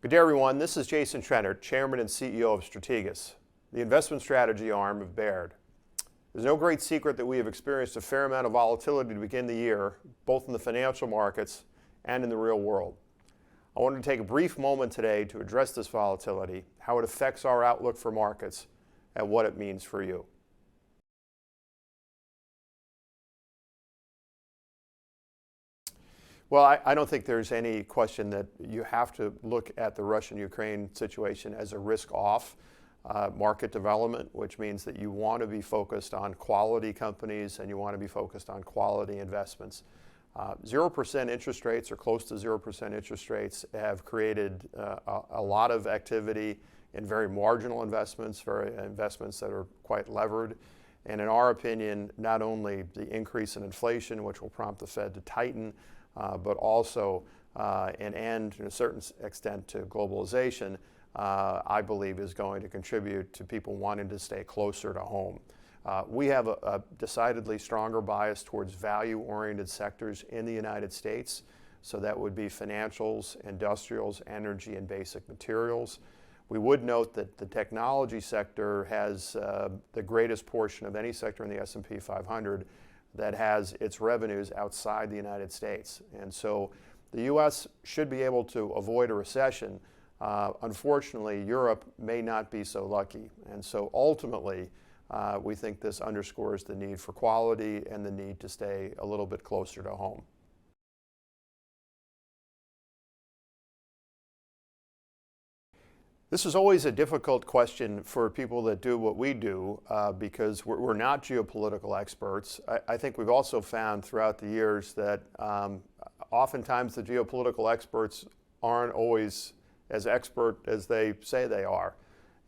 Good day, everyone. This is Jason Trennert, Chairman and CEO of Strategas, the investment strategy arm of Baird. There's no great secret that we have experienced a fair amount of volatility to begin the year, both in the financial markets and in the real world. I wanted to take a brief moment today to address this volatility, how it affects our outlook for markets, and what it means for you. Well, I don't think there's any question that you have to look at the Russian-Ukraine situation as a risk-off market development, which means that you want to be focused on quality companies and you want to be focused on quality investments. 0% interest rates or close to 0% interest rates have created a lot of activity in very marginal investments, very investments that are quite levered. And in our opinion, not only the increase in inflation, which will prompt the Fed to tighten, but also an end, to a certain extent, to globalization, I believe is going to contribute to people wanting to stay closer to home. We have a decidedly stronger bias towards value-oriented sectors in the United States, so that would be financials, industrials, energy, and basic materials. We would note that the technology sector has the greatest portion of any sector in the S&P 500 that has its revenues outside the United States. And so the U.S. should be able to avoid a recession. Unfortunately, Europe may not be so lucky. And so ultimately, we think this underscores the need for quality and the need to stay a little bit closer to home. This is always a difficult question for people that do what we do because we're not geopolitical experts. I think we've also found throughout the years that oftentimes the geopolitical experts aren't always as expert as they say they are.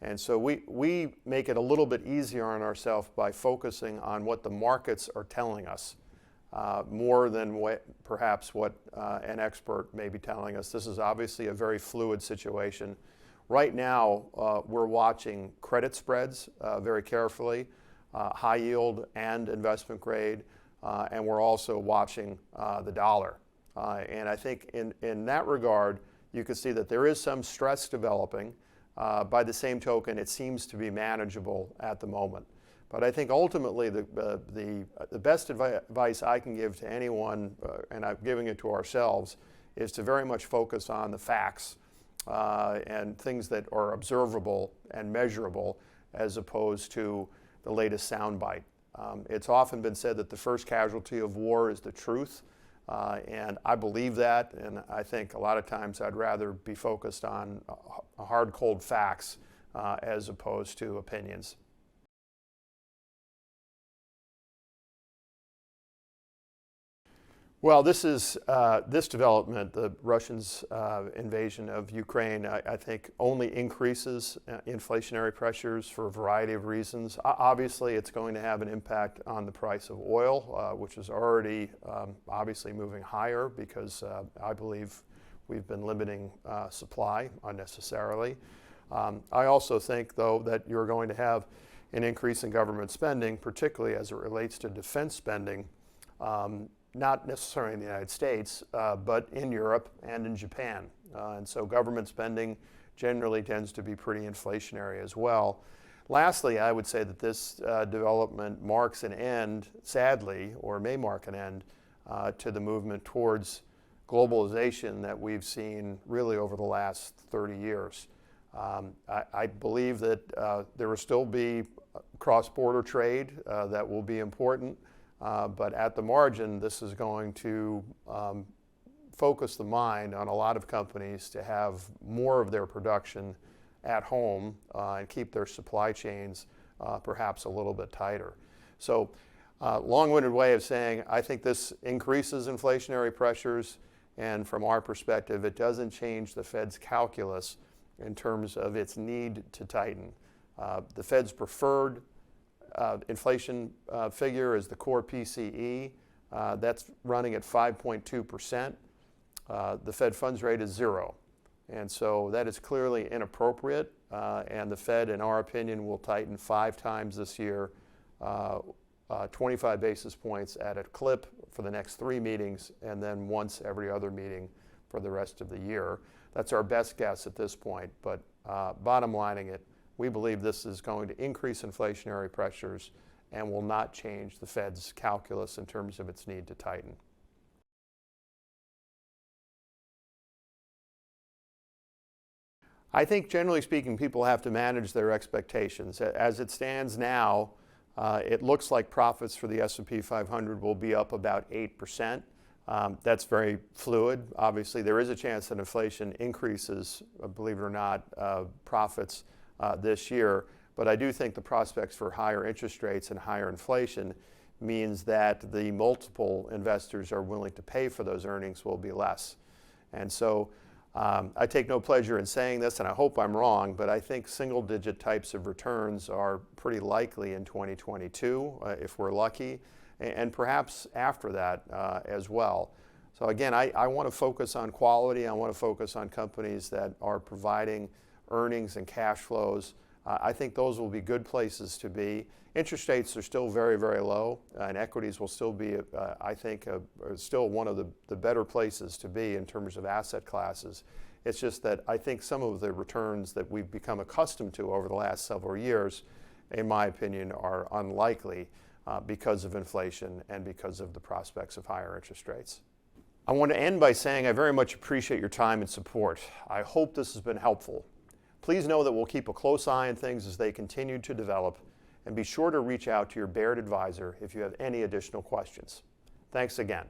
And so we make it a little bit easier on ourselves by focusing on what the markets are telling us more than perhaps what an expert may be telling us. This is obviously a very fluid situation. Right now, we're watching credit spreads very carefully, high yield and investment grade, and we're also watching the dollar. And I think in that regard, you can see that there is some stress developing. By the same token, it seems to be manageable at the moment. But I think ultimately the best advice I can give to anyone, and I'm giving it to ourselves, is to very much focus on the facts and things that are observable and measurable as opposed to the latest soundbite. It's often been said that the first casualty of war is the truth, and I believe that, and I think a lot of times I'd rather be focused on hard, cold facts as opposed to opinions. Well, this development, the Russians' invasion of Ukraine, I think only increases inflationary pressures for a variety of reasons. Obviously, it's going to have an impact on the price of oil, which is already obviously moving higher because I believe we've been limiting supply unnecessarily. I also think, though, that you're going to have an increase in government spending, particularly as it relates to defense spending. Not necessarily in the United States, but in Europe and in Japan. And so government spending generally tends to be pretty inflationary as well. Lastly, I would say that this development marks an end, sadly, or may mark an end to the movement towards globalization that we've seen really over the last 30 years. I believe that there will still be cross-border trade that will be important. But at the margin, this is going to focus the mind on a lot of companies to have more of their production at home and keep their supply chains perhaps a little bit tighter. So long-winded way of saying, I think this increases inflationary pressures, and from our perspective, it doesn't change the Fed's calculus in terms of its need to tighten. The Fed's preferred inflation figure is the core PCE. That's running at 5.2%. The Fed funds rate is 0. And so that is clearly inappropriate. And the Fed, in our opinion, will tighten 5 times this year, 25 basis points at a clip for the next 3 meetings, and then once every other meeting for the rest of the year. That's our best guess at this point, but bottom lining it, we believe this is going to increase inflationary pressures and will not change the Fed's calculus in terms of its need to tighten. I think generally speaking, people have to manage their expectations. As it stands now, it looks like profits for the S&P 500 will be up about 8%. That's very fluid. Obviously, there is a chance that inflation increases, believe it or not, profits this year. But I do think the prospects for higher interest rates and higher inflation means that the multiple investors are willing to pay for those earnings will be less. And so I take no pleasure in saying this, and I hope I'm wrong, but I think single-digit types of returns are pretty likely in 2022, if we're lucky, and perhaps after that as well. So again, I want to focus on quality. I want to focus on companies that are providing earnings and cash flows. I think those will be good places to be. Interest rates are still very, very low, and equities will still be, I think, still one of the better places to be in terms of asset classes. It's just that I think some of the returns that we've become accustomed to over the last several years, in my opinion, are unlikely because of inflation and because of the prospects of higher interest rates. I want to end by saying I very much appreciate your time and support. I hope this has been helpful. Please know that we'll keep a close eye on things as they continue to develop, and be sure to reach out to your Baird advisor if you have any additional questions. Thanks again.